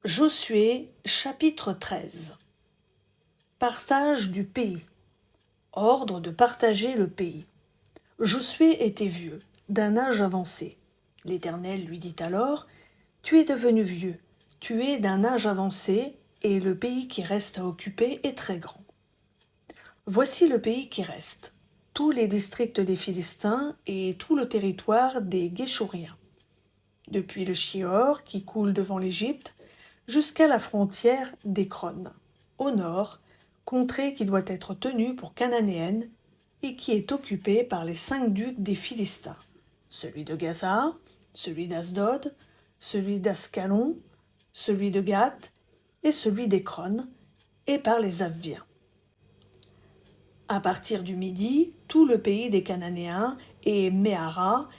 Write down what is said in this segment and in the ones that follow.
Josué, chapitre 13. Partage du pays. Ordre de partager le pays. Josué était vieux, d'un âge avancé. L'Éternel lui dit alors : « Tu es devenu vieux, tu es d'un âge avancé, et le pays qui reste à occuper est très grand. Voici le pays qui reste, tous les districts des Philistins et tout le territoire des Guéchouriens, depuis le Chior qui coule devant l'Égypte, jusqu'à la frontière d'Écron, au nord, contrée qui doit être tenue pour cananéenne et qui est occupée par les 5 ducs des Philistins, celui de Gaza, celui d'Asdod, celui d'Ascalon, celui de Gath et celui d'Écron, et par les Avviens. À partir du midi, tout le pays des Cananéens et Méhara,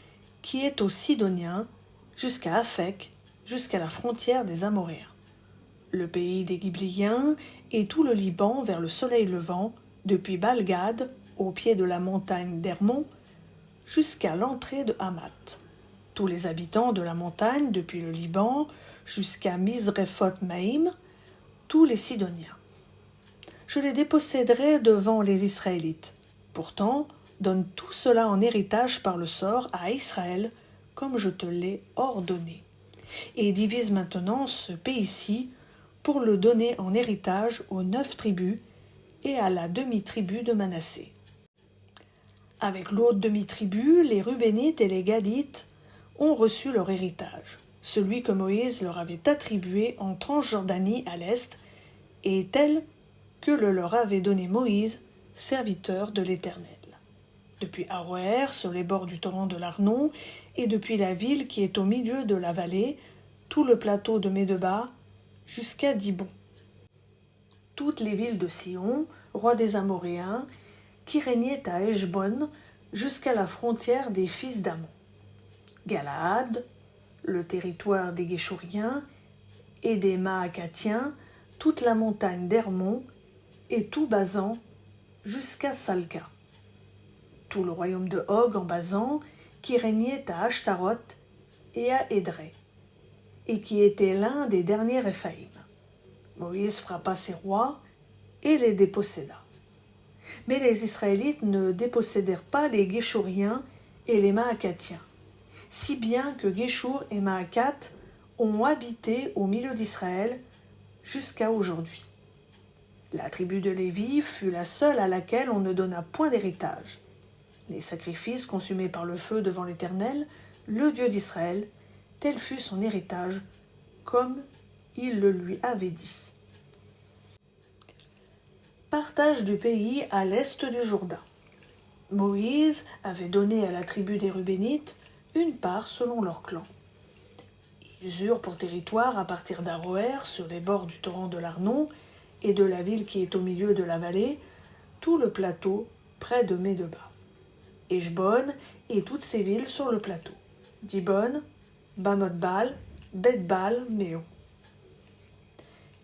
qui est aux Sidoniens, jusqu'à Aphek, jusqu'à la frontière des Amoréens. Le pays des Ghibléens et tout le Liban vers le soleil levant, depuis Baal-Gad, au pied de la montagne d'Hermon, jusqu'à l'entrée de Hamath. Tous les habitants de la montagne, depuis le Liban, jusqu'à Misrephoth-Maïm, tous les Sidoniens. Je les déposséderai devant les Israélites. Pourtant, donne tout cela en héritage par le sort à Israël, comme je te l'ai ordonné. Et divise maintenant ce pays-ci pour le donner en héritage aux 9 tribus et à la demi-tribu de Manassé. Avec l'autre demi-tribu, les Rubénites et les Gadites ont reçu leur héritage, celui que Moïse leur avait attribué en Transjordanie à l'est, et tel que le leur avait donné Moïse, serviteur de l'Éternel. Depuis Aroër, sur les bords du torrent de l'Arnon, et depuis la ville qui est au milieu de la vallée, tout le plateau de Médeba, jusqu'à Dibon. Toutes les villes de Sion, roi des Amoréens, qui régnaient à Heshbon, jusqu'à la frontière des fils d'Ammon. Galaad, le territoire des Guéchouriens et des Maacathiens, toute la montagne d'Hermon, et tout Basan, jusqu'à Salca. Tout le royaume de Og en Basan, qui régnait à Ashtaroth et à Édrei, et qui était l'un des derniers Réphaïm. Moïse frappa ces rois et les déposséda. Mais les Israélites ne dépossédèrent pas les Guéchouriens et les Maacathiens, si bien que Guéchour et Maacath ont habité au milieu d'Israël jusqu'à aujourd'hui. La tribu de Lévi fut la seule à laquelle on ne donna point d'héritage. Les sacrifices consumés par le feu devant l'Éternel, le Dieu d'Israël, tel fut son héritage, comme il le lui avait dit. Partage du pays à l'est du Jourdain. Moïse avait donné à la tribu des Rubénites une part selon leur clan. Ils eurent pour territoire à partir d'Aroër, sur les bords du torrent de l'Arnon, et de la ville qui est au milieu de la vallée, tout le plateau près de Médeba. Heshbon et toutes ses villes sur le plateau. Dibon, Bamoth-Baal, Beth-Baal, Méon.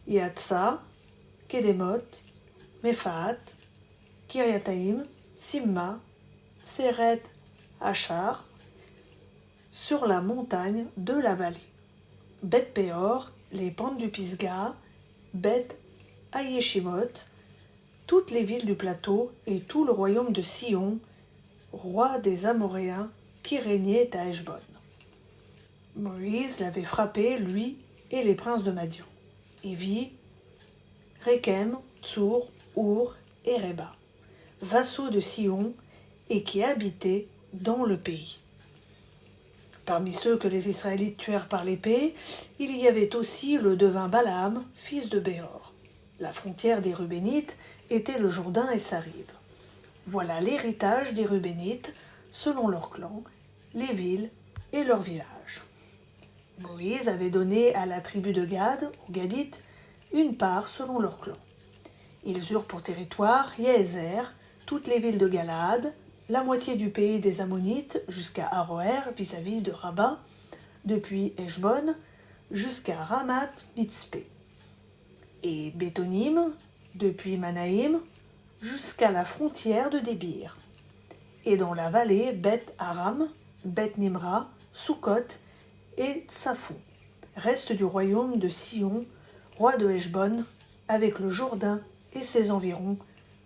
Yatsa, Kedemoth, Mephaat, Kiriataïm, Simma, Seret, Achar, sur la montagne de la vallée. Beth-Péor, les pentes du Pisga, Beth Ayeshimoth, toutes les villes du plateau et tout le royaume de Sion, roi des Amoréens, qui régnait à Heshbon. Moïse l'avait frappé, lui et les princes de Madian, Évi, Rékem, Tsour, Our et Réba, vassaux de Sion et qui habitaient dans le pays. Parmi ceux que les Israélites tuèrent par l'épée, il y avait aussi le devin Balaam, fils de Béor. La frontière des Rubénites était le Jourdain et sa rive. Voilà l'héritage des Rubénites, selon leurs clans, les villes et leurs villages. Moïse avait donné à la tribu de Gad, aux Gadites, une part selon leurs clans. Ils eurent pour territoire Yehézer, toutes les villes de Galaad, la moitié du pays des Ammonites jusqu'à Aroër vis-à-vis de Rabat, depuis Heshbon jusqu'à Ramath-Mitzpé, et Bétonim, depuis Manaïm jusqu'à la frontière de Débir, et dans la vallée Beth-Aram, Beth-Nimra, Sukkot et Tsafon, reste du royaume de Sion, roi de Heshbon, avec le Jourdain et ses environs,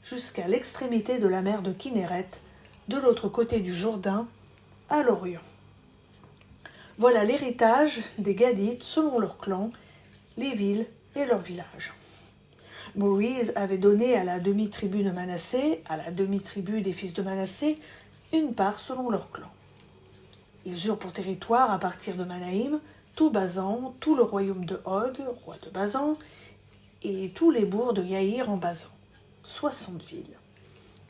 jusqu'à l'extrémité de la mer de Kinéret, de l'autre côté du Jourdain, à l'Orient. Voilà l'héritage des Gadites selon leurs clans, les villes et leurs villages. Moïse avait donné à la demi-tribu de Manassé, à la demi-tribu des fils de Manassé, une part selon leur clan. Ils eurent pour territoire à partir de Manaïm tout Basan, tout le royaume de Og, roi de Basan, et tous les bourgs de Yaïr en Basan, 60 villes.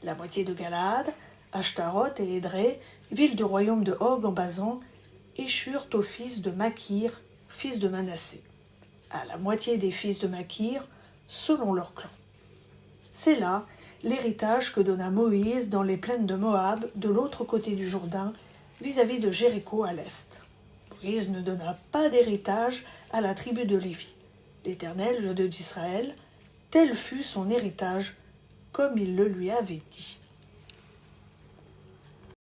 La moitié de Galaad, Ashtaroth et Édré, villes du royaume de Og en Basan, échurent aux fils de Makir, fils de Manassé, à la moitié des fils de Makir, selon leur clan. C'est là l'héritage que donna Moïse dans les plaines de Moab, de l'autre côté du Jourdain, vis-à-vis de Jéricho à l'est. Moïse ne donna pas d'héritage à la tribu de Lévi. L'Éternel, le Dieu d'Israël, tel fut son héritage, comme il le lui avait dit.